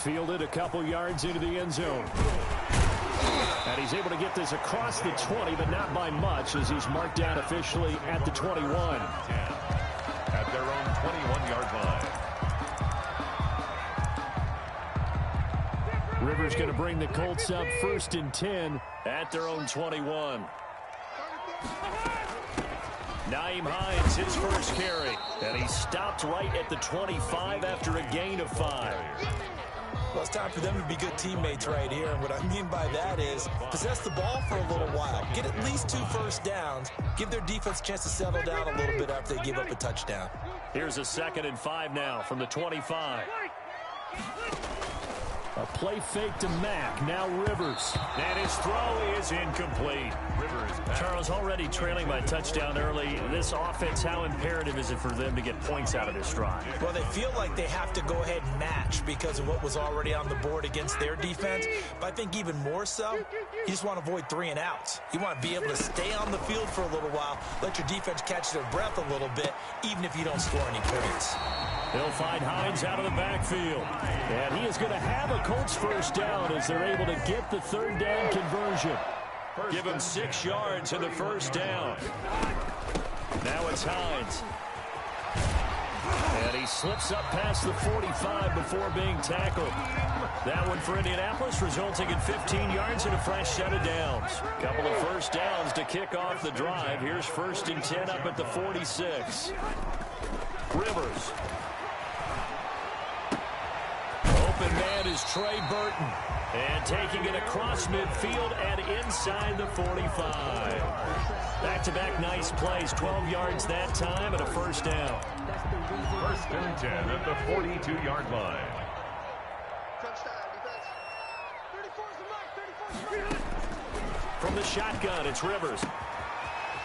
Fielded a couple yards into the end zone. And he's able to get this across the 20, but not by much, as he's marked down officially at the 21. At their own 21-yard line. Rivers going to bring the Colts up 1st and 10 at their own 21. Nyheim Hines, his first carry. And he stopped right at the 25 after a gain of 5. Well, it's time for them to be good teammates right here. And what I mean by that is possess the ball for a little while. Get at least 2 first downs. Give their defense a chance to settle down a little bit after they give up a touchdown. Here's a 2nd and 5 now from the 25. A play fake to Mack. Now Rivers. And his throw is incomplete. Charles, already trailing by touchdown early. This offense, how imperative is it for them to get points out of this drive? Well, they feel like they have to go ahead and match because of what was already on the board against their defense. But I think even more so, you just want to avoid 3 and outs. You want to be able to stay on the field for a little while, let your defense catch their breath a little bit, even if you don't score any points. They'll find Hines out of the backfield. And he is going to have a Colts first down as they're able to get the 3rd down conversion. Give him 6 yards in the first down. Now it's Hines. And he slips up past the 45 before being tackled. That one for Indianapolis, resulting in 15 yards and a fresh set of downs. Couple of first downs to kick off the drive. Here's 1st and 10 up at the 46. Rivers. Open man is Trey Burton. And taking it across midfield and inside the 45. Back-to-back nice plays. 12 yards that time and a first down. 1st and 10 at the 42-yard line. From the shotgun, it's Rivers.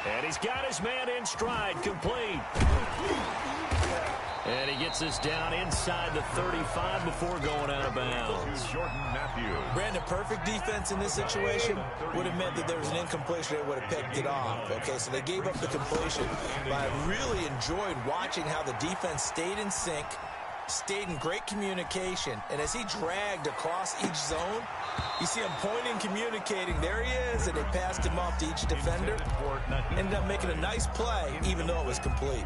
And he's got his man in stride, complete. And he gets us down inside the 35 before going out of bounds. Brandon, perfect defense in this situation would have meant that there was an incompletion. They would have picked it off. Okay, so they gave up the completion. But I really enjoyed watching how the defense stayed in sync, stayed in great communication. And as he dragged across each zone, you see him pointing, communicating. There he is, and they passed him off to each defender. Ended up making a nice play, even though it was complete.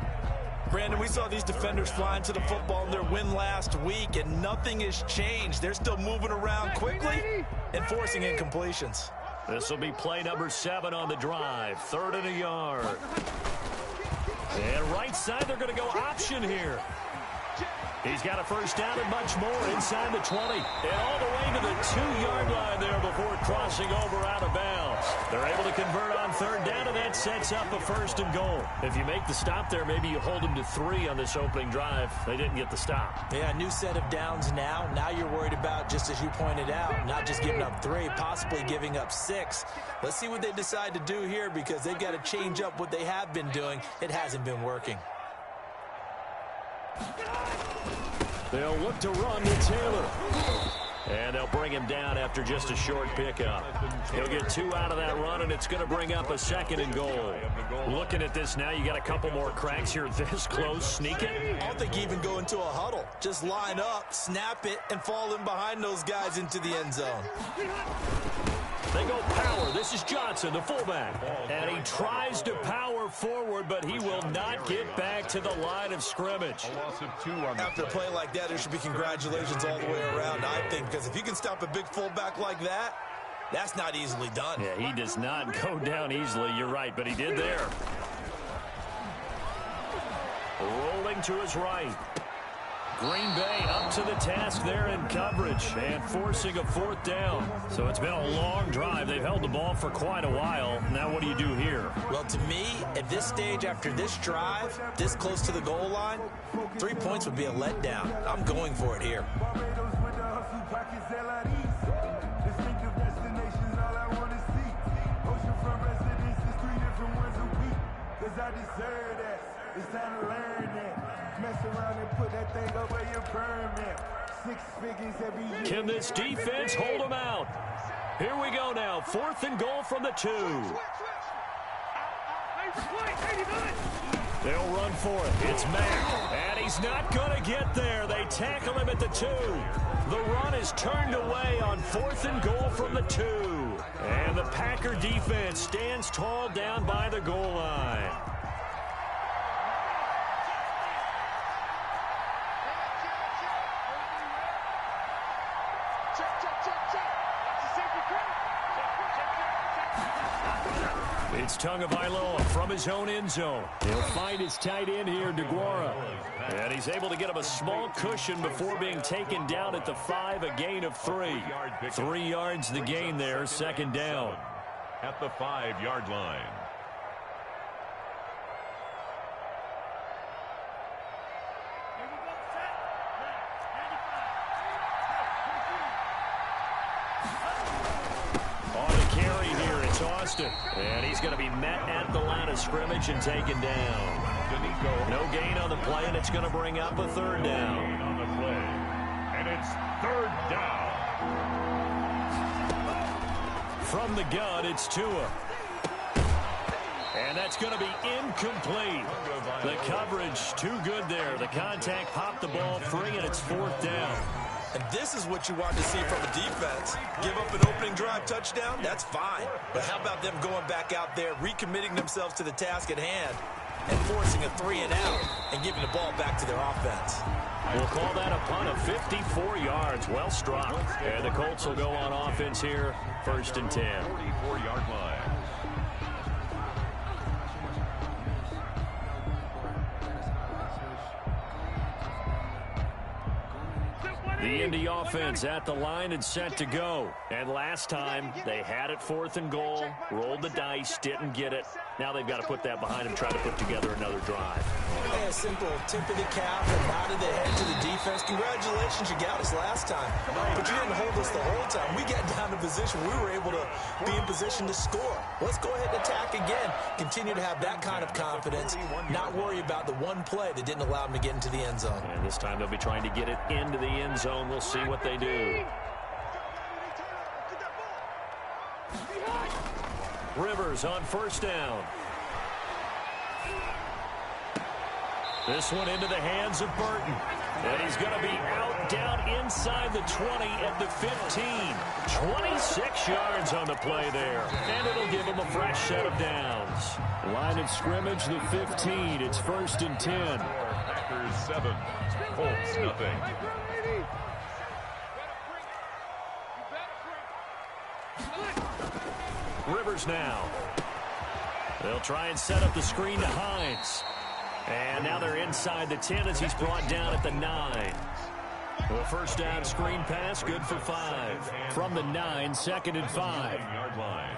Brandon, we saw these defenders flying to the football in their win last week, and nothing has changed. They're still moving around quickly and forcing incompletions. This will be play number 7 on the drive. 3rd and a yard. And right side, they're going to go option here. He's got a first down and much more inside the 20. And all the way to the 2-yard line there before crossing over out of bounds. They're able to convert on 3rd down, and that sets up a 1st and goal. If you make the stop there, maybe you hold them to 3 on this opening drive. They didn't get the stop. Yeah, new set of downs now. Now you're worried about, just as you pointed out, not just giving up 3, possibly giving up 6. Let's see what they decide to do here because they've got to change up what they have been doing. It hasn't been working. They'll look to run with Taylor. And they'll bring him down after just a short pickup. He'll get 2 out of that run, and it's going to bring up a 2nd and goal. Looking at this now, you got a couple more cracks here this close. Sneak it. I don't think you even go into a huddle. Just line up, snap it, and fall in behind those guys into the end zone. They go power. This is Johnson, the fullback. And he tries to power forward, but he will not get back to the line of scrimmage. After a play like that, there should be congratulations all the way around, I think, because if you can stop a big fullback like that, that's not easily done. Yeah, he does not go down easily. You're right, but he did there. Rolling to his right. Green Bay up to the task there in coverage and forcing a 4th down. So it's been a long drive. They've held the ball for quite a while. Now what do you do here? Well, to me, at this stage, after this drive, this close to the goal line, 3 points would be a letdown. I'm going for it here. It's time to learn that. Mess around and put that thing over your permit. 6 figures every year. Can this defense hold them out? Here we go now. 4th and goal from the 2. They'll run for it. It's Mack. And he's not going to get there. They tackle him at the 2. The run is turned away on 4th and goal from the 2. And the Packer defense stands tall down by the goal line. It's Tagovailoa from his own end zone. He'll find his tight end here, DeGuara. And he's able to get him a small cushion before being taken down at the 5, a gain of 3. 3 yards the gain there, second down. At the 5-yard line. And he's going to be met at the line of scrimmage and taken down. No gain on the play, and it's going to bring up a 3rd down. On the play, and it's 3rd down. From the gun, it's Tua. And that's going to be incomplete. The coverage too good there. The contact popped the ball free, and it's 4th down. And this is what you want to see from a defense. Give up an opening drive touchdown, that's fine. But how about them going back out there, recommitting themselves to the task at hand, and forcing a 3 and out, and giving the ball back to their offense. We'll call that a punt of 54 yards. Well struck. And the Colts will go on offense here, 1st and 10. 44-yard line. The Indy offense at the line and set to go. And last time, they had it 4th and goal, rolled the dice, didn't get it. Now they've got to put that behind them, try to put together another drive. Hey, a simple tip of the cap and nod of the head to the defense. Congratulations, you got us last time. But you didn't hold us the whole time. We got down to position. We were able to be in position to score. Let's go ahead and attack again. Continue to have that kind of confidence. Not worry about the one play that didn't allow them to get into the end zone. And this time they'll be trying to get it into the end zone. We'll see what they do. Rivers on 1st down. This one into the hands of Burton. And he's going to be out down inside the 20 at the 15. 26 yards on the play there. And it'll give him a fresh set of downs. Line of scrimmage, the 15. It's 1st and 10. Packers 7, Colts nothing. Rivers now. They'll try and set up the screen to Hines. And now they're inside the 10 as he's brought down at the 9. The 1st down screen pass, good for 5. From the 9, 2nd and 5. Yard line.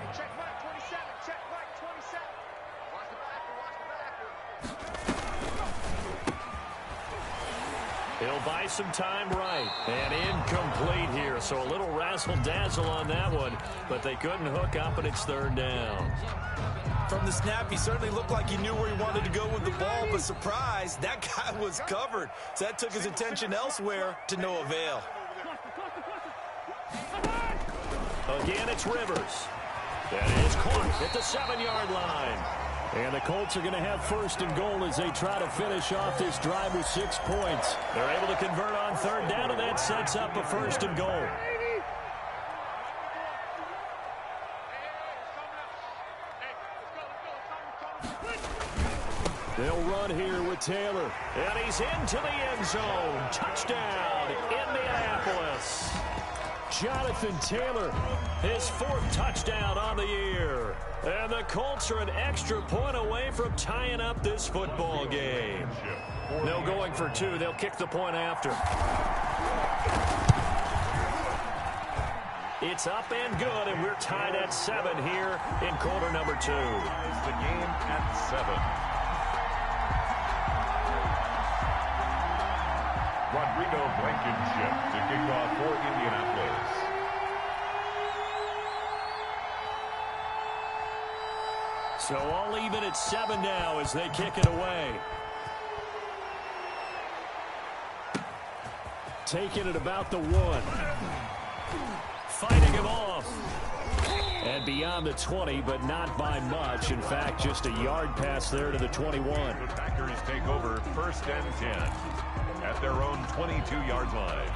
He'll buy some time right. And incomplete here. So a little razzle-dazzle on that one. But they couldn't hook up, and it's 3rd down. From the snap, he certainly looked like he knew where he wanted to go with the ball, but surprise, that guy was covered. So that took his attention elsewhere to no avail. Again, it's Rivers. That is caught at the 7-yard line. And the Colts are going to have 1st and goal as they try to finish off this drive with 6 points. They're able to convert on 3rd down, and that sets up a 1st and goal. They'll run here with Taylor. And he's into the end zone. Touchdown, Indianapolis. Jonathan Taylor, his 4th touchdown on the year. And the Colts are an extra point away from tying up this football game. No going for 2. They'll kick the point after. It's up and good, and we're tied at 7 here in quarter number 2. The game at 7. Rodrigo Blankenship to kick off for Indianapolis. So all even at 7 now as they kick it away. Taking it about the 1. Fighting him off. And beyond the 20, but not by much. In fact, just a yard pass there to the 21. The Packers take over 1st and 10 at their own 22-yard line.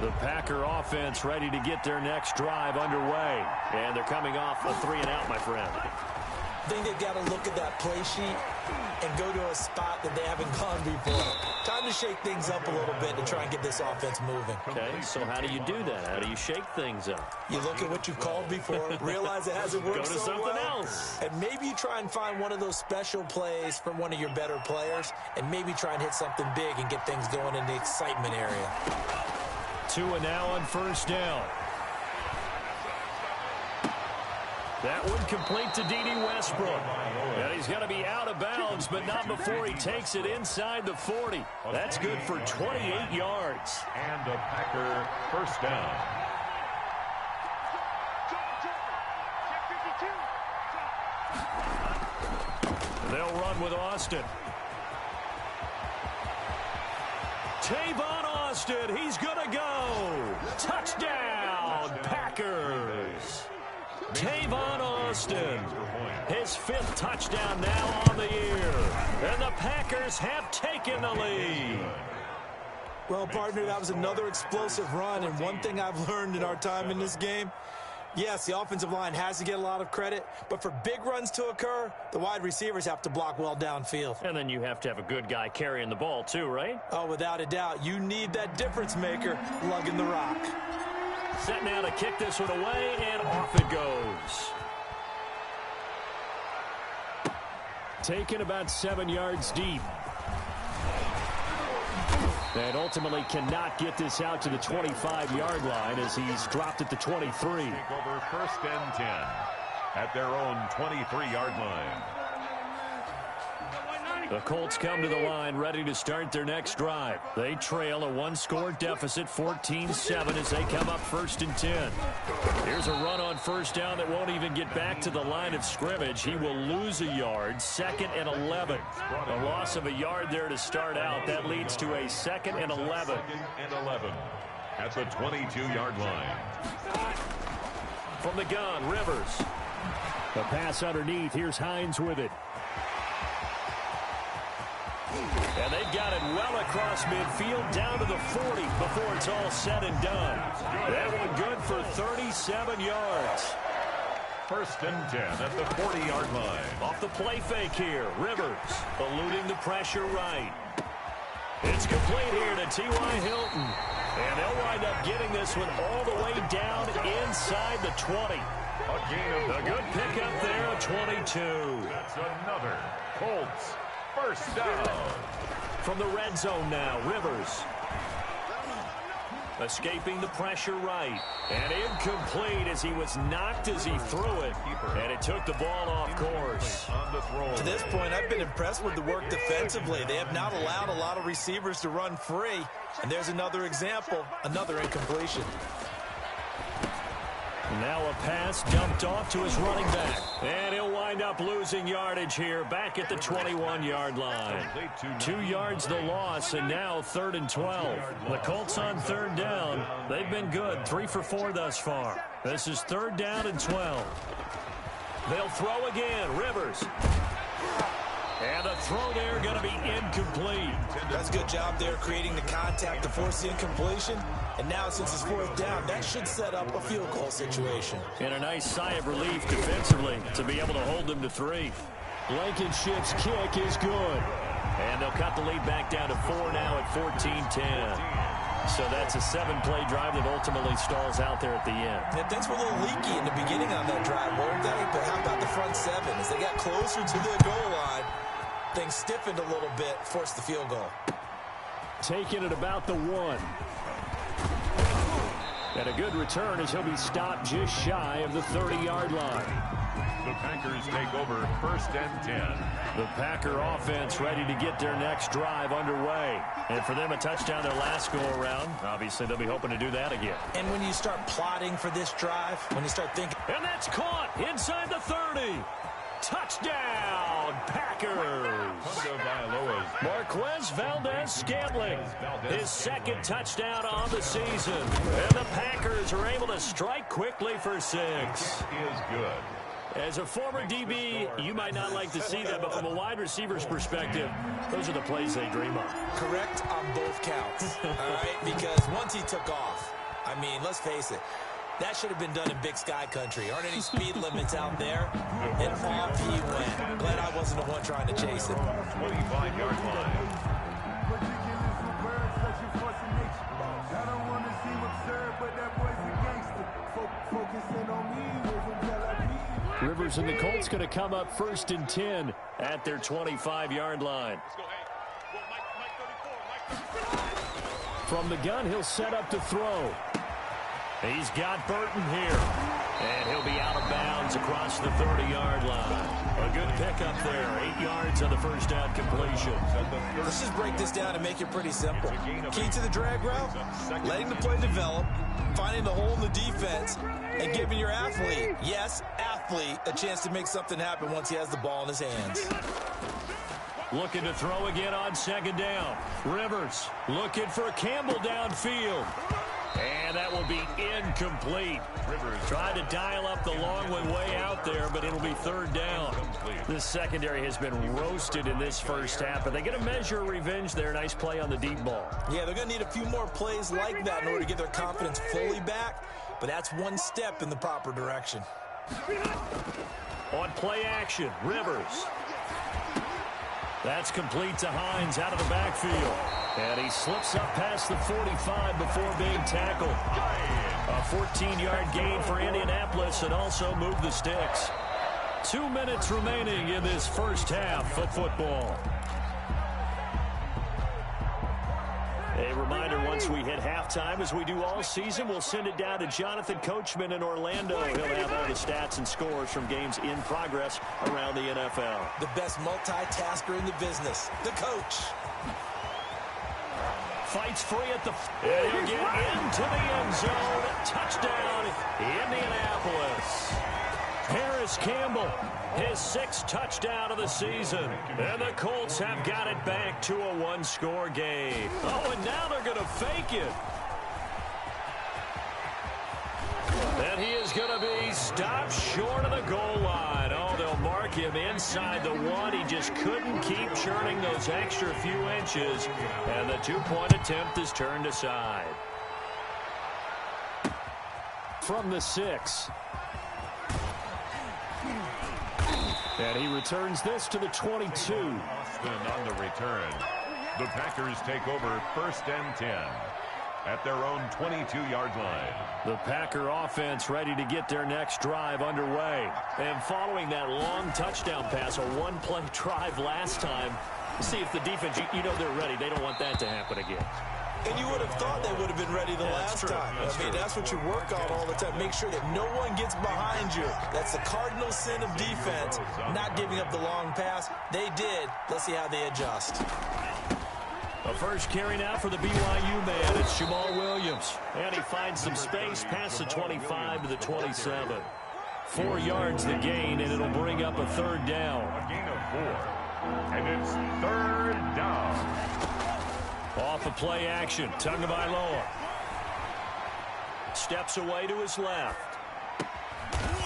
The Packer offense ready to get their next drive underway. And they're coming off a 3-and-out, my friend. I think they've got to look at that play sheet and go to a spot that they haven't gone before. Time to shake things up a little bit to try and get this offense moving. Okay, so how do you do that? How do you shake things up? You look at what you've called before, realize it hasn't worked so so something well, else. and maybe you try and find one of those special plays from one of your better players, and maybe try and hit something big and get things going in the excitement area. 2 and now on 1st down. That one complete to D.D. Westbrook. And he's going to be out of bounds, but not before he takes it inside the 40. That's good for 28 yards. And a Packer 1st down. They'll run with Austin. Tavon Austin, he's going to go. Touchdown, Packers. Tavon Austin, his 5th touchdown now on the year. And the Packers have taken the lead. Well, partner, that was another explosive run, and one thing I've learned in our time in this game, yes, the offensive line has to get a lot of credit, but for big runs to occur, the wide receivers have to block well downfield. And then you have to have a good guy carrying the ball too, right? Oh, without a doubt. You need that difference maker lugging the rock. Set now to kick this one away, and off it goes. Taken about 7 yards deep. And ultimately cannot get this out to the 25-yard line as he's dropped at the 23. Take over 1st and 10 at their own 23-yard line. The Colts come to the line ready to start their next drive. They trail a 1-score deficit, 14-7, as they come up 1st and 10. Here's a run on 1st down that won't even get back to the line of scrimmage. He will lose a yard, 2nd and 11. A loss of a yard there to start out. That leads to a 2nd and 11. 2nd and 11 at the 22-yard line. From the gun, Rivers. The pass underneath. Here's Hines with it. And they've got it well across midfield down to the 40 before it's all said and done. That one good for 37 yards. 1st and 10 at the 40-yard line. Off the play fake here. Rivers eluding the pressure right. It's complete here to T.Y. Hilton. And they'll wind up getting this one all the way down inside the 20. A gain of a good pickup there at 22. That's another Colts 1st down. From the red zone now, Rivers. Escaping the pressure right. And incomplete as he was knocked as he threw it. And it took the ball off course. To this point, I've been impressed with the work defensively. They have not allowed a lot of receivers to run free. And there's another example, another incompletion. Now a pass dumped off to his running back. And he'll wind up losing yardage here back at the 21-yard line. 2 yards the loss, and now 3rd and 12. The Colts on 3rd down. They've been good, 3 for 4 thus far. This is 3rd down and 12. They'll throw again. Rivers. And the throw there going to be incomplete. That's a good job there creating the contact to force the incompletion. And now since it's 4th down, that should set up a field goal situation. And a nice sigh of relief defensively to be able to hold them to 3. Blankenship's kick is good. And they'll cut the lead back down to 4 now at 14-10. So that's a 7-play drive that ultimately stalls out there at the end. And things were a little leaky in the beginning on that drive, weren't they? But how about the front 7? As they got closer to the goal line, things stiffened a little bit, forced the field goal. Taking it about the 1. And a good return as he'll be stopped just shy of the 30-yard line. The Packers take over 1st and 10. The Packer offense ready to get their next drive underway. And for them, a touchdown their last go-around. Obviously, they'll be hoping to do that again. And when you start plotting for this drive, when you start thinking... And that's caught inside the 30. Touchdown, Packers! Marquez Valdez-Scantling, his second touchdown on the season. And the Packers are able to strike quickly for 6. Is good. As a former DB, you might not like to see that, but from a wide receiver's perspective, those are the plays they dream of. Correct on both counts, all right? Because once he took off, I mean, let's face it, that should have been done in Big Sky country. Aren't any speed limits out there? And off he went. Glad I wasn't the one trying to chase him. 25-yard line. I don't want to seem absurd, but that boy's a gangster. Focusing on me, Rivers and the Colts going to come up 1st and 10 at their 25-yard line. From the gun, he'll set up to throw. He's got Burton here. And he'll be out of bounds across the 30-yard line. A good pickup there. 8 yards on the first down completion. Let's just break this down and make it pretty simple. Key to the drag route, letting the play develop, finding the hole in the defense, and giving your athlete, yes, athlete, a chance to make something happen once he has the ball in his hands. Looking to throw again on 2nd down. Rivers looking for Campbell downfield. And that will be incomplete. Rivers tried to dial up the long one way out there, but it'll be 3rd down. This secondary has been roasted in this first half, but they get a measure of revenge there. Nice play on the deep ball. Yeah, they're going to need a few more plays like that in order to get their confidence fully back, but that's one step in the proper direction. On play action, Rivers. That's complete to Hines out of the backfield. And he slips up past the 45 before being tackled. A 14-yard gain for Indianapolis and also moved the sticks. 2 minutes remaining in this first half of football. A reminder, once we hit halftime, as we do all season, we'll send it down to Jonathan Coachman in Orlando. He'll have all the stats and scores from games in progress around the NFL. The best multitasker in the business, the coach. Fights free at the... And he'll get into the end zone. Touchdown, Indianapolis. Harris Campbell, his 6th touchdown of the season. And the Colts have got it back to a 1-score game. Oh, and now they're going to fake it. And he is going to be stopped short of the goal line. Oh, they'll mark him inside the 1. He just couldn't keep churning those extra few inches. And the 2-point attempt is turned aside. From the 6. And he returns this to the 22. Austin on the return. The Packers take over 1st and 10 at their own 22-yard line. The Packer offense ready to get their next drive underway. And following that long touchdown pass, a 1-play drive last time, see if the defense, you know they're ready. They don't want that to happen again. And you would have thought they would have been ready the last time. I mean, that's what you work on all the time. Make sure that no one gets behind you. That's the cardinal sin of defense, not giving up the long pass. They did. Let's see how they adjust. A first carry now for the BYU man. It's Jamal Williams. And he finds some space past the 25 to the 27. 4 yards the gain, and it'll bring up a 3rd down. A gain of 4. And it's 3rd down. Off of play action, Tagovailoa steps away to his left.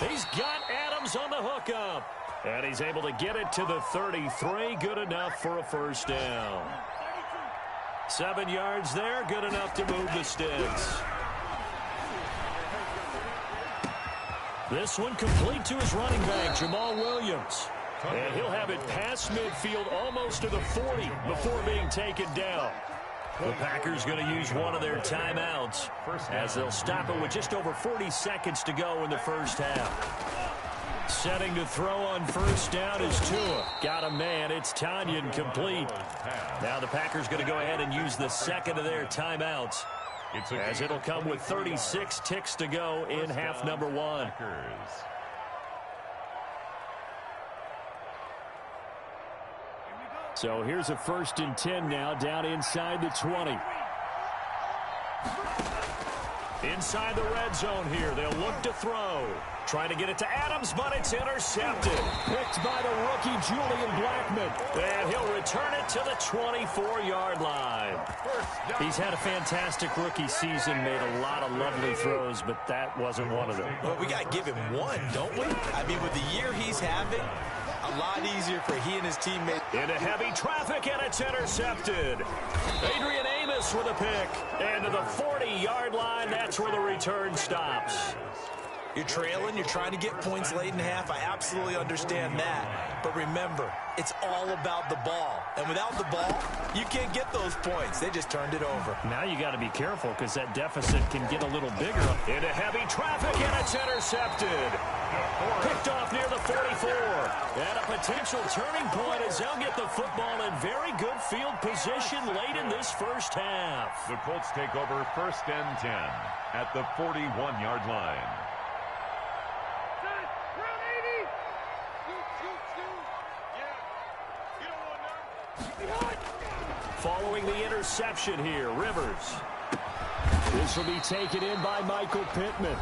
He's got Adams on the hookup. And he's able to get it to the 33. Good enough for a 1st down. 7 yards there, good enough to move the sticks. This one complete to his running back, Jamal Williams. And he'll have it past midfield almost to the 40 before being taken down. The Packers going to use one of their timeouts as they'll stop it with just over 40 seconds to go in the first half. Setting to throw on 1st down is Tua. Got a man. It's Tanyan complete. Now the Packers going to go ahead and use the 2nd of their timeouts as it'll come with 36 ticks to go in half number 1. So here's a 1st and 10 now down inside the 20. Inside the red zone here, they'll look to throw. Trying to get it to Adams, but it's intercepted. Picked by the rookie Julian Blackmon. And he'll return it to the 24-yard line. He's had a fantastic rookie season, made a lot of lovely throws, but that wasn't one of them. Well, we got to give him one, don't we? I mean, with the year he's having, a lot easier for he and his teammates. Into heavy traffic, and it's intercepted. Adrian Amos with a pick. And to the 40-yard line, that's where the return stops. You're trailing, you're trying to get points late in half. I absolutely understand that. But remember, it's all about the ball. And without the ball, you can't get those points. They just turned it over. Now you got to be careful because that deficit can get a little bigger. Into heavy traffic, and it's intercepted. Picked off near the 44. And a potential turning point as they'll get the football in very good field position late in this first half. The Colts take over 1st and 10 at the 41-yard line. Following the interception here, Rivers. This will be taken in by Michael Pittman.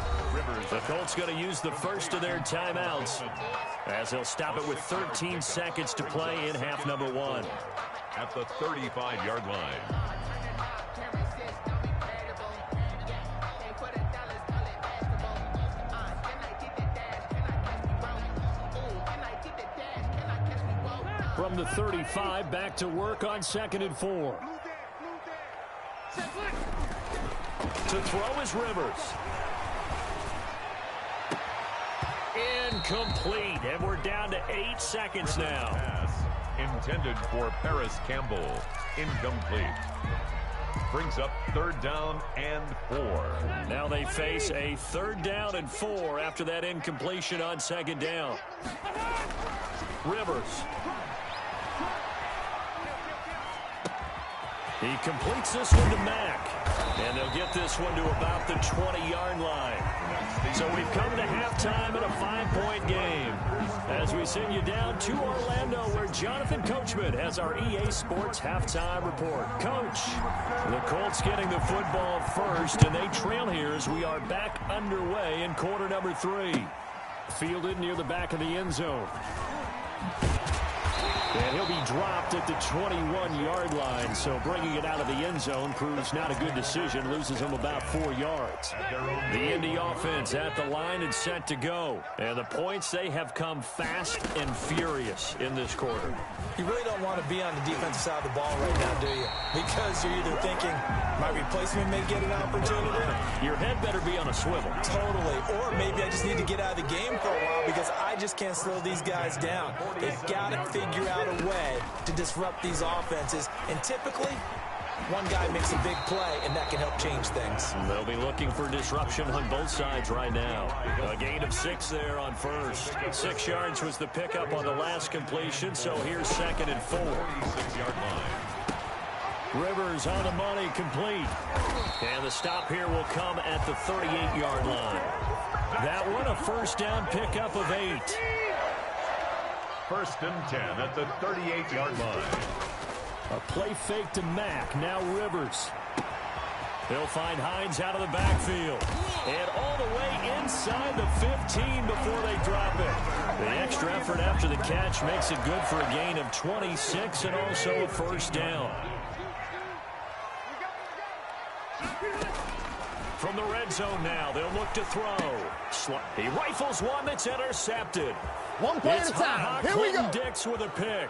The Colts going to use the first of their timeouts as they'll stop it with 13 seconds to play in half number 1. At the 35-yard line. From the 35, back to work on 2nd and 4. To throw is Rivers. Incomplete, and we're down to 8 seconds now. Pass intended for Paris Campbell. Incomplete. Brings up 3rd down and 4. Now they face a 3rd down and 4 after that incompletion on 2nd down. Rivers. He completes this one to Mack. And they'll get this one to about the 20-yard line. So we've come to halftime in a 5-point game. As we send you down to Orlando, where Jonathan Coachman has our EA Sports halftime report. Coach, the Colts getting the football first, and they trail here as we are back underway in quarter number 3. Fielded near the back of the end zone. And he'll be dropped at the 21-yard line, so bringing it out of the end zone proves not a good decision, loses him about 4 yards. The Indy offense at the line and set to go. And the points, they have come fast and furious in this quarter. You really don't want to be on the defensive side of the ball right now, do you? Because you're either thinking, my replacement may get an opportunity. Your head better be on a swivel. Totally. Or maybe I just need to get out of the game for a while because I just can't slow these guys down. They've got to figure out a way to disrupt these offenses. And typically, one guy makes a big play, and that can help change things. They'll be looking for disruption on both sides right now. A gain of 6 there on first. 6 yards was the pickup on the last completion, so here's 2nd and 4. 46-yard line. Rivers on the money, complete. And the stop here will come at the 38-yard line. That one a first down pickup of 8. 1st and 10 at the 38-yard line. A play fake to Mack. Now Rivers. He'll find Hines out of the backfield. And all the way inside the 15 before they drop it. The extra effort after the catch makes it good for a gain of 26 and also a first down. From the red zone now, they'll look to throw. He rifles one that's intercepted. One play at a time. Here we go. Dix with a pick.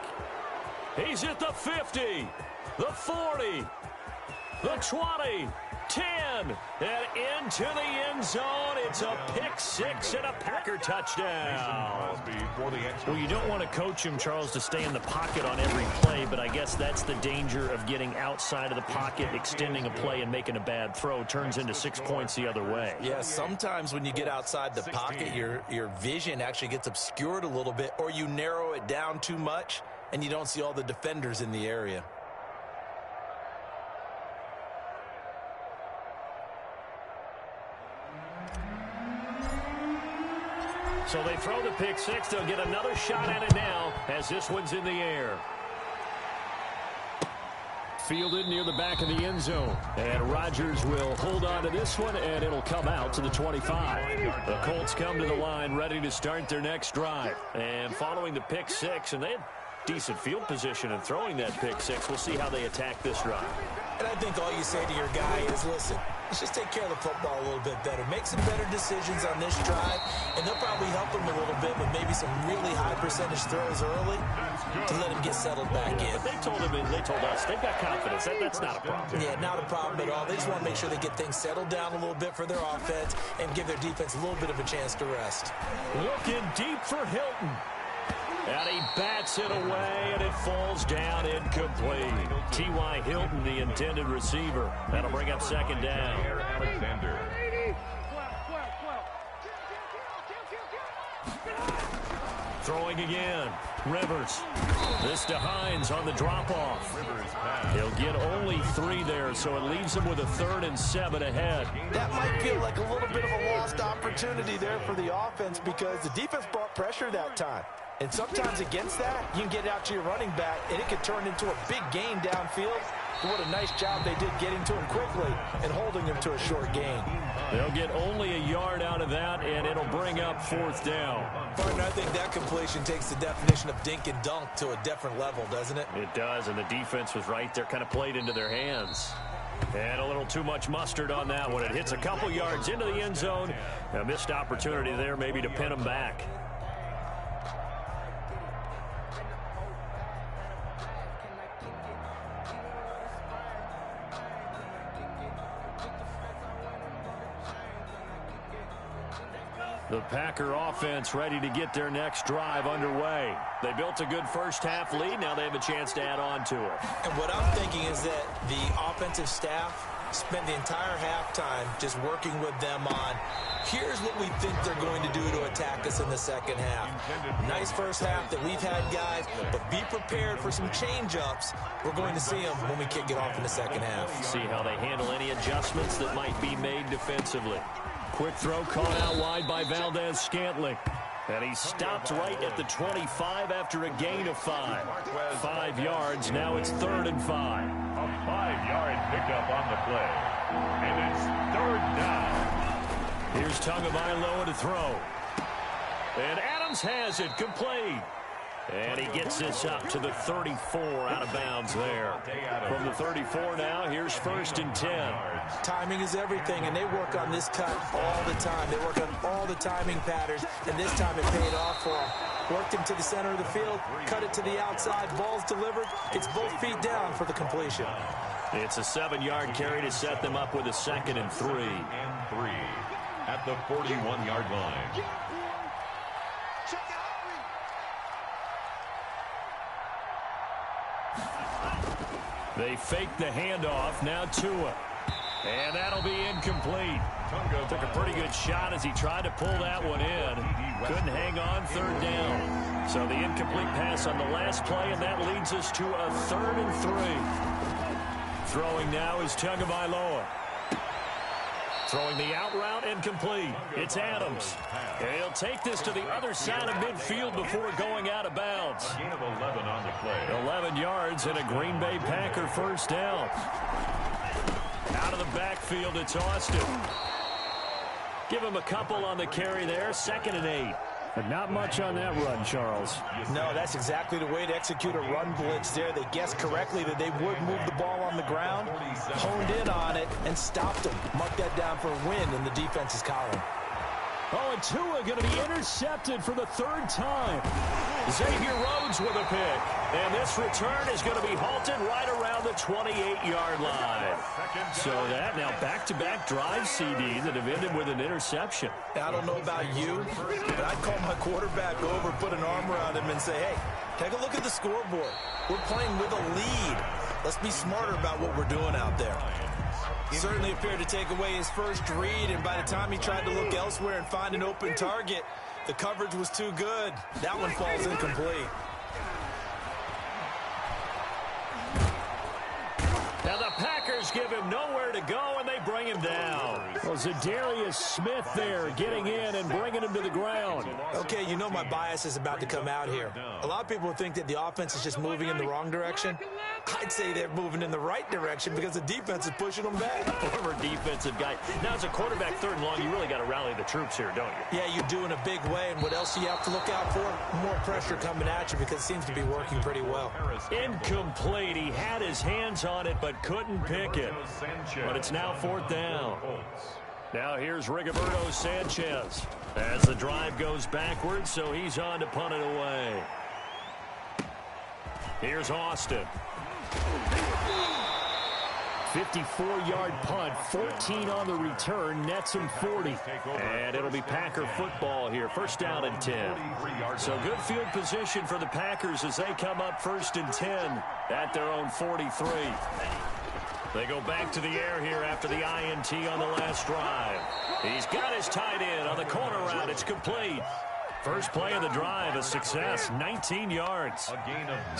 He's at the 50, the 40, the 20, 10, and into the end zone. It's a pick 6 and a Packer touchdown. Well, you don't want to coach him, Charles, to stay in the pocket on every play, but I guess that's the danger of getting outside of the pocket, extending a play, and making a bad throw. Turns into 6 points the other way. Yeah, sometimes when you get outside the pocket, your vision actually gets obscured a little bit, or you narrow it down too much, and you don't see all the defenders in the area. So they throw the pick 6. They'll get another shot at it now as this one's in the air. fielded near the back of the end zone. And Rodgers will hold on to this one, and it'll come out to the 25. The Colts come to the line ready to start their next drive. And following the pick six, and they had decent field position in throwing that pick six. We'll see how they attack this drive. And I think all you say to your guy is, listen, let's just take care of the football a little bit better. Make some better decisions on this drive, and they'll probably help him a little bit with maybe some really high percentage throws early to let him get settled back in. But they told us, they've got confidence. That's not a problem. Yeah, not a problem at all. They just want to make sure they get things settled down a little bit for their offense and give their defense a little bit of a chance to rest. Looking deep for Hilton. And he bats it away, and it falls down incomplete. T.Y. Hilton, the intended receiver. That'll bring up second down. Alexander. Throwing again. Rivers. This to Hines on the drop-off. He'll get only 3 there, so it leaves him with a 3rd and 7 ahead. That might feel like a little bit of a lost opportunity there for the offense because the defense brought pressure that time. And sometimes against that, you can get out to your running back, and it could turn into a big gain downfield. What a nice job they did getting to him quickly and holding him to a short gain. They'll get only a yard out of that, and it'll bring up 4th down. Partner, I think that completion takes the definition of dink and dunk to a different level, doesn't it? It does, and the defense was right there, kind of played into their hands. And a little too much mustard on that one. It hits a couple yards into the end zone. A missed opportunity there maybe to pin them back. The Packer offense ready to get their next drive underway. They built a good first-half lead. Now they have a chance to add on to it. And what I'm thinking is that the offensive staff spent the entire halftime just working with them on, here's what we think they're going to do to attack us in the second half. Nice first half that we've had, guys, but be prepared for some change-ups. We're going to see them when we kick it off in the second half. See how they handle any adjustments that might be made defensively. Quick throw caught out wide by Valdez-Scantling. And he stopped right at the 25 after a gain of 5. 5 yards, now it's 3rd and 5. A 5-yard pickup on the play. And it's 3rd down. Here's Tagovailoa to throw. And Adams has it, complete. And he gets this up to the 34, out of bounds there. From the 34 now, here's 1st and 10. Timing is everything, and they work on this cut all the time. They work on all the timing patterns, and this time it paid off for them. Worked him to the center of the field, cut it to the outside, ball's delivered. It's both feet down for the completion. It's a 7-yard carry to set them up with a 2nd and 3. And 3 at the 41-yard line. They fake the handoff, now Tua. And that'll be incomplete. Took a pretty good shot as he tried to pull that one in. Couldn't hang on, 3rd down. So the incomplete pass on the last play, and that leads us to a 3rd and 3. Throwing now is Tagovailoa. Throwing the out route, incomplete. It's Adams. And he'll take this to the other side of midfield before going out of bounds. A gain of 11 on the play. 11 yards and a Green Bay Packer 1st down. Out of the backfield, it's Austin. Give him a couple on the carry there, 2nd and 8. But not much on that run, Charles. No, that's exactly the way to execute a run blitz there. They guessed correctly that they would move the ball on the ground, honed in on it, and stopped him. Mark that down for a win in the defense's column. Oh, and Tua going to be intercepted for the 3rd time. Xavier Rhodes with a pick. And this return is going to be halted right around the 28-yard line. So that now back-to-back drive CD that have ended with an interception. I don't know about you, but I'd call my quarterback over, put an arm around him, and say, hey, take a look at the scoreboard. We're playing with a lead. Let's be smarter about what we're doing out there. Certainly appeared to take away his first read, and by the time he tried to look elsewhere and find an open target, the coverage was too good. That one falls incomplete. Now the Packers give him nowhere to go, and they bring him down. Well, Zadarius Smith there getting in and bringing him to the ground. Okay, you know my bias is about to come out here. A lot of people think that the offense is just moving in the wrong direction. I'd say they're moving in the right direction because the defense is pushing them back. Former defensive guy. Now, as a quarterback, third and long, you really got to rally the troops here, don't you? Yeah, you do in a big way. And what else do you have to look out for? More pressure coming at you because it seems to be working pretty well. Incomplete. He had his hands on it but couldn't pick it. But it's now fourth down. Now here's Rigoberto Sanchez as the drive goes backwards, so he's on to punt it away. Here's Austin. 54-yard punt, 14 on the return, nets him 40. And it'll be Packer football here, first down and 10. So good field position for the Packers as they come up first and 10 at their own 43. They go back to the air here after the INT on the last drive. He's got his tight end on the corner route. It's complete. First play of the drive, a success, 19 yards.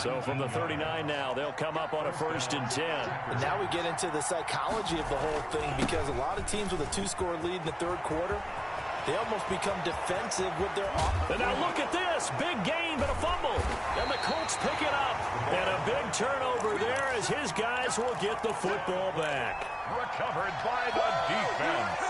So from the 39 now, they'll come up on a first and 10. And now we get into the psychology of the whole thing because a lot of teams with a two-score lead in the third quarter, they almost become defensive with their offense. And now look at this. Big gain, but a fumble. And the Colts pick it up. And a big turnover there as his guys will get the football back. Recovered by the defense.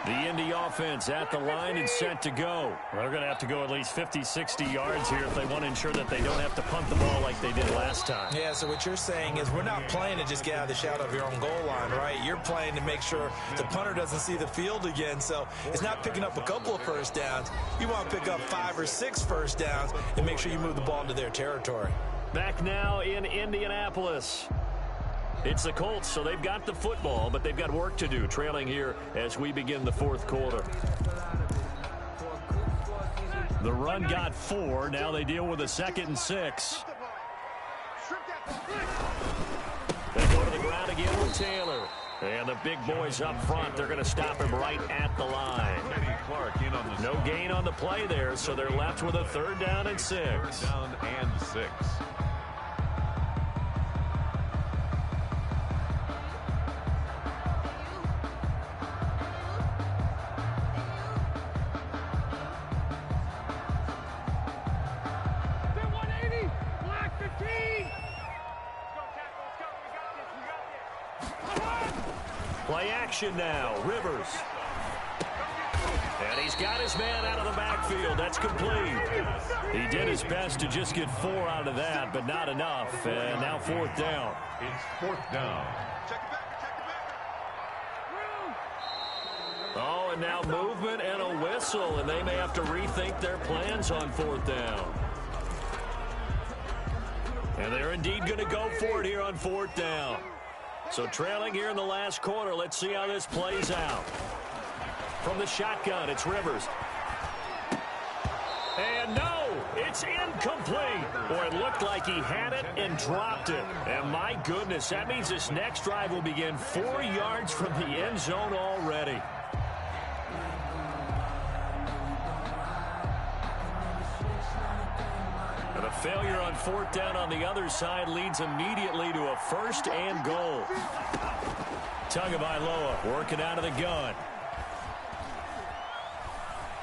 The Indy offense at the line and set to go. Well, they're going to have to go at least 50, 60 yards here if they want to ensure that they don't have to punt the ball like they did last time. Yeah, so what you're saying is we're not playing to just get out of the shadow of your own goal line, right? You're playing to make sure the punter doesn't see the field again. So it's not picking up a couple of first downs. You want to pick up 5 or 6 first downs and make sure you move the ball into their territory. Back now in Indianapolis. It's the Colts, so they've got the football, but they've got work to do, trailing here as we begin the fourth quarter. The run got 4. Now they deal with a 2nd and 6. They go to the ground again with Taylor. And the big boys up front, they're going to stop him right at the line. No gain on the play there, so they're left with a 3rd down and 6. 3rd down and 6. Play action now, Rivers. And he's got his man out of the backfield. That's complete. He did his best to just get 4 out of that, but not enough. And now 4th down. It's 4th down. Oh, and now movement and a whistle, and they may have to rethink their plans on 4th down. And they're indeed going to go for it here on 4th down. So trailing here in the last quarter, let's see how this plays out. From the shotgun, it's Rivers. And no, it's incomplete. Boy, it looked like he had it and dropped it. And my goodness, that means this next drive will begin 4 yards from the end zone already. And a failure on 4th down on the other side leads immediately to a 1st and goal. Tagovailoa working out of the gun.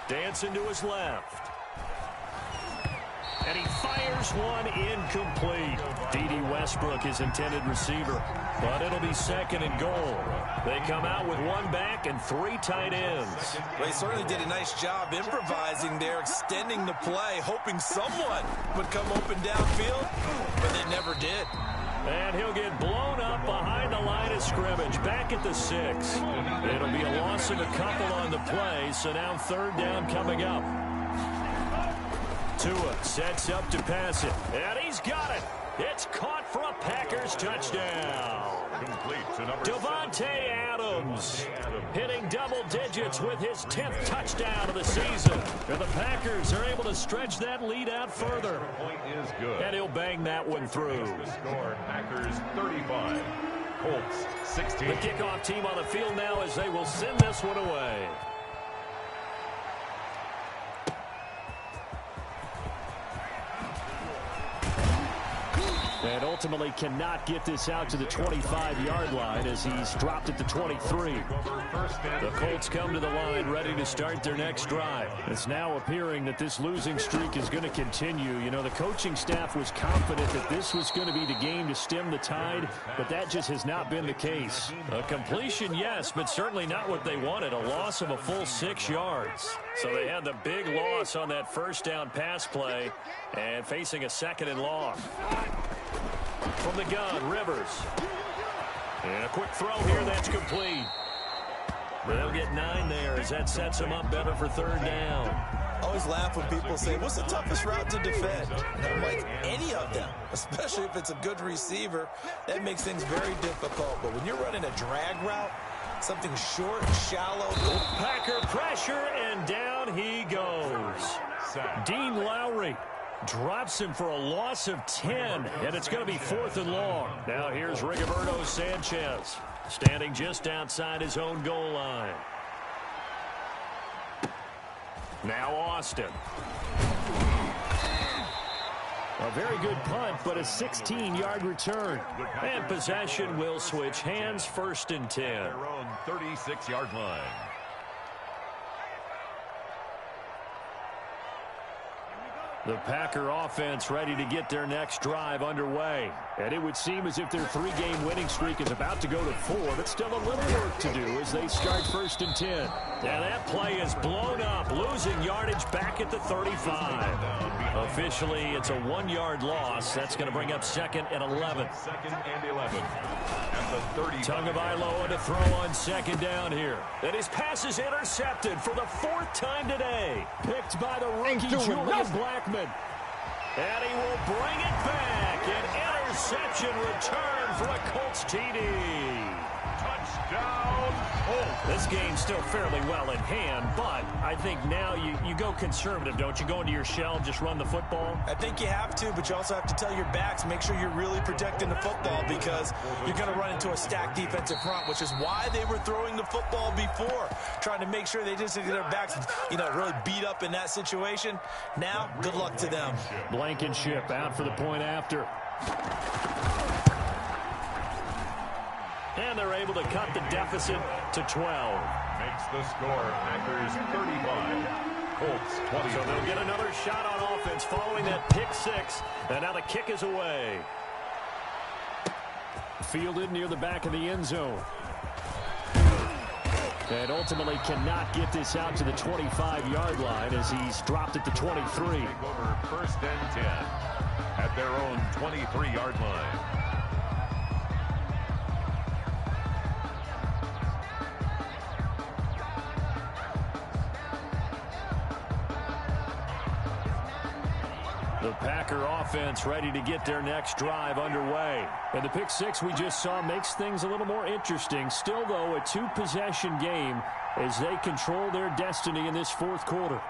Dancing to his left. And he fires one incomplete. D.D. Westbrook, his intended receiver. But it'll be 2nd and goal. They come out with 1 back and 3 tight ends. Well, he certainly did a nice job improvising there, extending the play, hoping someone would come open downfield, but they never did. And he'll get blown up behind the line of scrimmage, back at the 6. It'll be a loss of a couple on the play, so now 3rd down coming up. Tua sets up to pass it, and he's got it. It's caught for a Packers touchdown. Complete to number Devontae Adams hitting double digits with his 10th touchdown of the season. And the Packers are able to stretch that lead out further. Point is good. And he'll bang that one through. The score, Packers 35, Colts 16. The kickoff team on the field now as they will send this one away. And ultimately cannot get this out to the 25-yard line as he's dropped at the 23. The Colts come to the line ready to start their next drive. It's now appearing that this losing streak is going to continue. You know, the coaching staff was confident that this was going to be the game to stem the tide, but that just has not been the case. A completion, yes, but certainly not what they wanted. A loss of a full 6 yards. So they had the big loss on that first down pass play and facing a 2nd and long. From the gun, Rivers. And a quick throw here, that's complete. They'll get 9 there as that sets them up better for 3rd down. I always laugh when people say, what's the toughest route to defend? And I'm like, any of them, especially if it's a good receiver. That makes things very difficult. But when you're running a drag route, something short, shallow. Packer pressure, and down he goes. Dean Lowry drops him for a loss of 10, and it's going to be 4th and long. Now here's Rigoberto Sanchez, standing just outside his own goal line. Now Austin. A very good punt, but a 16-yard return. And possession will switch hands, 1st and 10. Their own 36-yard line. The Packer offense ready to get their next drive underway. And it would seem as if their 3-game winning streak is about to go to 4, but still a little work to do as they start 1st and 10. Now that play is blown up, losing yardage back at the 35. Officially, it's a 1-yard loss. That's going to bring up 2nd and 11. 2nd and 11. At the 35. Tagovailoa to throw on 2nd down here. And his pass is intercepted for the 4th time today. Picked by the rookie Julian Blackman. And he will bring it back. An interception return for a Colts TD. Touchdown, Colts. This game's still fairly well in hand, but I think now you go conservative, don't you? Go into your shell and just run the football? I think you have to, but you also have to tell your backs, make sure you're really protecting the football because you're going to run into a stacked defensive front, which is why they were throwing the football before, trying to make sure they just get their backs, really beat up in that situation. Now, good luck to them. Blankenship out for the point after. And they're able to cut the deficit to 12. Makes the score Packers 35, Colts 20. So they'll get another shot on offense following that pick 6. And now the kick is away. Fielded near the back of the end zone. And ultimately cannot get this out to the 25-yard line as he's dropped at the 23. Over 1st and 10 at their own 23-yard line. The Packer offense ready to get their next drive underway. And the pick 6 we just saw makes things a little more interesting. Still, though, a 2-possession game as they control their destiny in this 4th quarter.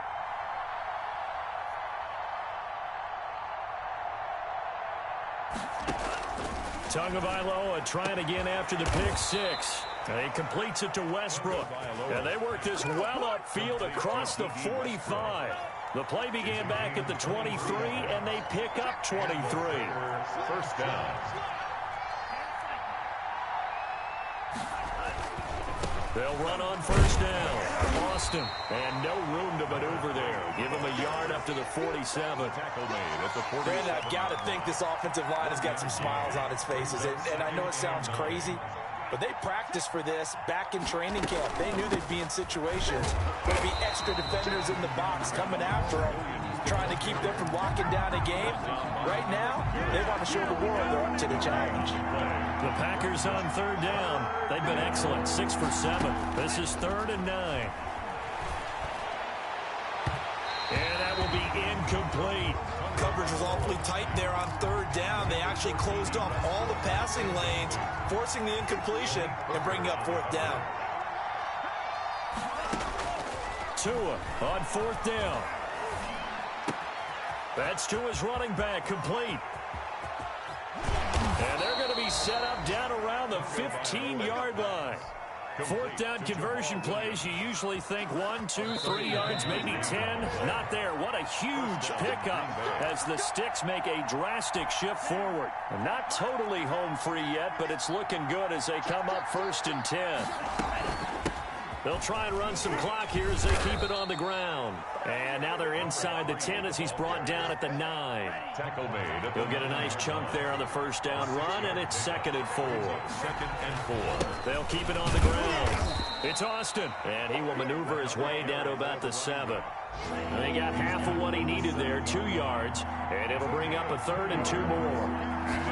Tagovailoa trying again after the pick 6. And he completes it to Westbrook. And they work this well upfield across the 45. The play began back at the 23, and they pick up 23. 1st down. They'll run on 1st down. Austin, and no room to maneuver there. Give him a yard up to the 47. Tackle made at the 47. Brandon, I've got to think this offensive line has got some smiles on its faces. And I know it sounds crazy, but they practiced for this back in training camp. They knew they'd be in situations. There'd be extra defenders in the box coming after them, trying to keep them from locking down a game. Right now, they want to show the world they're up to the challenge. The Packers on 3rd down. They've been excellent, 6 for 7. This is 3rd and 9. And that will be incomplete. Coverage was awfully tight there on 3rd down. They actually closed off all the passing lanes, forcing the incompletion and bringing up 4th down. Tua on 4th down. That's Tua's running back, complete. And they're going to be set up down around the 15-yard line. Fourth down conversion plays, you usually think 1, 2, 3 yards, maybe 10. Not there. What a huge pickup as the Sticks make a drastic shift forward. Not totally home free yet, but it's looking good as they come up 1st and 10. They'll try and run some clock here as they keep it on the ground. And now they're inside the 10 as he's brought down at the 9. Tackle made. He'll get a nice chunk there on the first down run, and it's 2nd and 4. 2nd and 4. They'll keep it on the ground. It's Austin, and he will maneuver his way down to about the 7. They got half of what he needed there, 2 yards, and it'll bring up a 3rd and 2 more.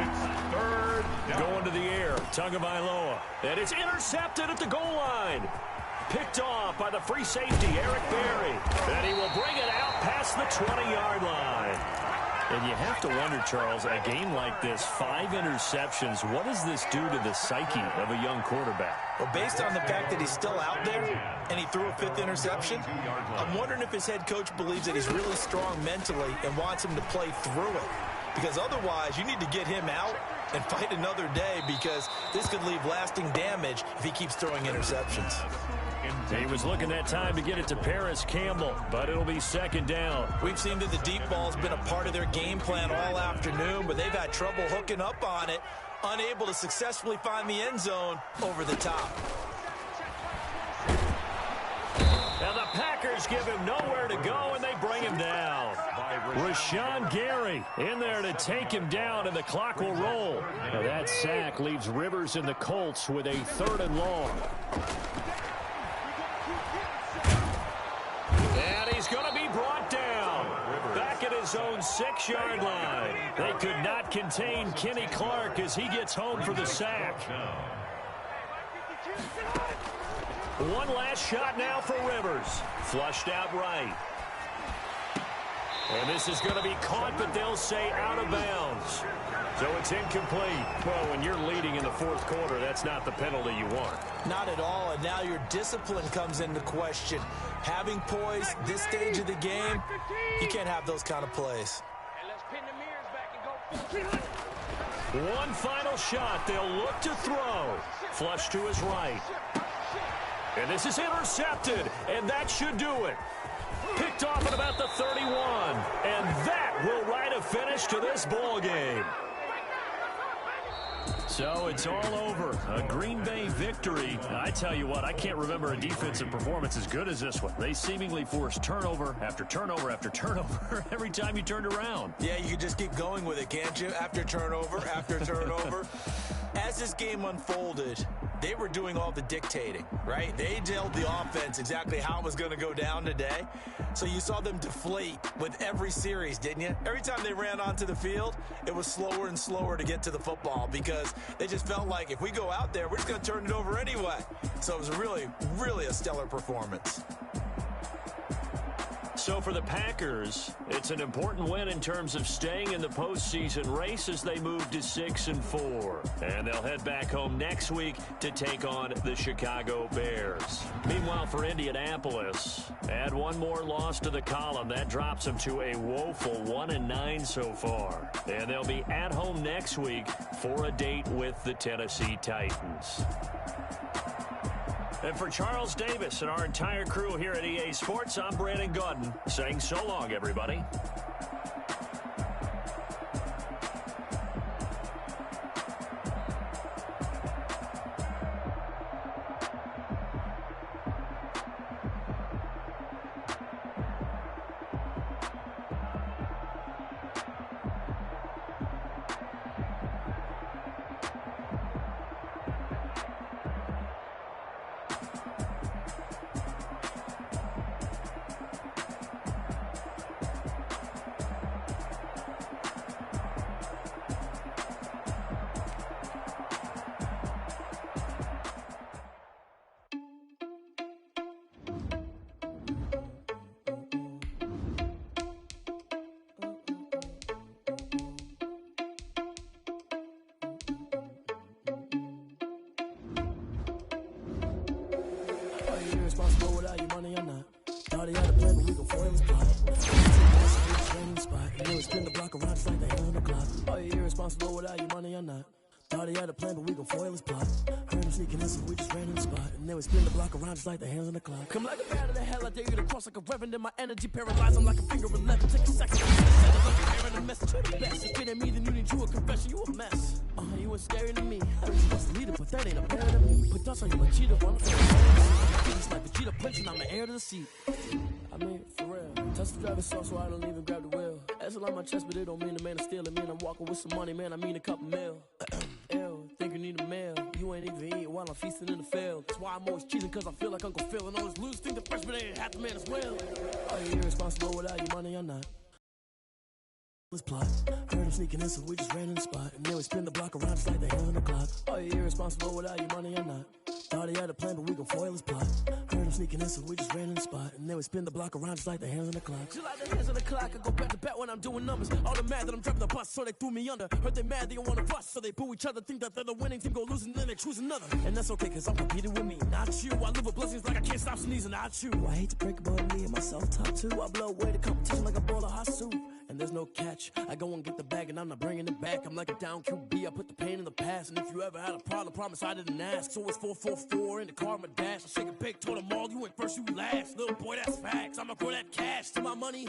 It's 3rd down. Going to the air, Tagovailoa, and it's intercepted at the goal line. Picked off by the free safety, Eric Berry. And he will bring it out past the 20-yard line. And you have to wonder, Charles, a game like this, 5 interceptions, what does this do to the psyche of a young quarterback? Well, based on the fact that he's still out there and he threw a 5th interception, I'm wondering if his head coach believes that he's really strong mentally and wants him to play through it. Because otherwise, you need to get him out and fight another day, because this could leave lasting damage if he keeps throwing interceptions. He was looking that time to get it to Paris Campbell, but it'll be 2nd down. We've seen that the deep ball's been a part of their game plan all afternoon, but they've had trouble hooking up on it, unable to successfully find the end zone over the top. And the Packers give him nowhere to go, and they bring him down. Rashawn Gary in there to take him down, and the clock will roll. Now that sack leaves Rivers and the Colts with a 3rd and long. And he's going to be brought down. Back at his own 6-yard line. They could not contain Kenny Clark as he gets home for the sack. One last shot now for Rivers. Flushed out right. And this is going to be caught, but they'll say out of bounds. So it's incomplete. Well, when you're leading in the 4th quarter, that's not the penalty you want. Not at all, and now your discipline comes into question. Having poise this stage of the game, you can't have those kind of plays. One final shot. They'll look to throw. Flush to his right. And this is intercepted, and that should do it. Picked off at about the 31, and that will write a finish to this ball game. So it's all over. A Green Bay victory. I tell you what, I can't remember a defensive performance as good as this one. They seemingly forced turnover after turnover after turnover every time you turned around. Yeah, you can just keep going with it, can't you? After turnover, after turnover. As this game unfolded, they were doing all the dictating, right? They told the offense exactly how it was going to go down today. So you saw them deflate with every series, didn't you? Every time they ran onto the field, it was slower and slower to get to the football because they just felt like if we go out there, we're just going to turn it over anyway. So it was really, really a stellar performance. So for the Packers, it's an important win in terms of staying in the postseason race as they move to 6-4. And they'll head back home next week to take on the Chicago Bears. Meanwhile, for Indianapolis, add one more loss to the column. That drops them to a woeful 1-9 so far. And they'll be at home next week for a date with the Tennessee Titans. And for Charles Davis and our entire crew here at EA Sports, I'm Brandon Gordon saying so long, everybody. Responsible without your money or not. Thought he had a plan, but we gon' fall in his plot. Spot. And spin the block around just like they own the clock. Are you irresponsible without your money or not? Thought he had a plan, but we gon' foil his plot. Heard him sneaking in, so we just ran in the spot. And then we spin the block around just like the hands on the clock. Come like a bat of the hell, I dare you to cross like a reverend. In my energy paralyzed, I'm like a finger 11. Take a second, I'm a message to the best. If it ain't me, then you need you a confession, you a mess. You ain't scary to me. I was supposed to lead it, but that ain't a pair to me. Put dust on you like cheetah, one just like Vegeta Prince, and I'm the heir to the seat. I mean, for real. Touch the driver's soft, so I don't even grab the wheel. That's a lot on my chest, but it don't mean the man is stealing. Mean I'm walking with some money, man. I mean a couple mil. Ew, think you need a meal. You ain't even eating while I'm feasting in the field. That's why I'm always cheating, cause I feel like Uncle Phil. And all this loose think the freshman ain't half the man as well. Are you irresponsible without your money or not? This plot. Heard him sneaking in, so we just ran in the spot. And then we spin the block around just like the hands on the clock. Are you irresponsible without your money or not? Thought he had a plan, but we gon' foil his plot. Heard him sneaking in, so we just ran in the spot. And then we spin the block around just like the hands on the clock. Just like the hands on the clock, I go back to back when I'm doing numbers. All the mad that I'm driving the bus, so they threw me under. Heard they mad, they don't wanna bust, so they boo each other. Think that they're the winning team, go losing, then they choose another. And that's okay, cause I'm competing with me, not you. I live with blessings like I can't stop sneezing, not you. I hate to break it, but me and my self-talk too. I blow away the competition like a bowl of hot soup. And there's no catch. I go and get the bag and I'm not bringing it back. I'm like a down QB, I put the pain in the past. And if you ever had a problem, promise I didn't ask. So it's 444 in the car, my dash. I shake a big, told them all, you went first, you last. Little boy, that's facts. I'ma grow that cash to my money.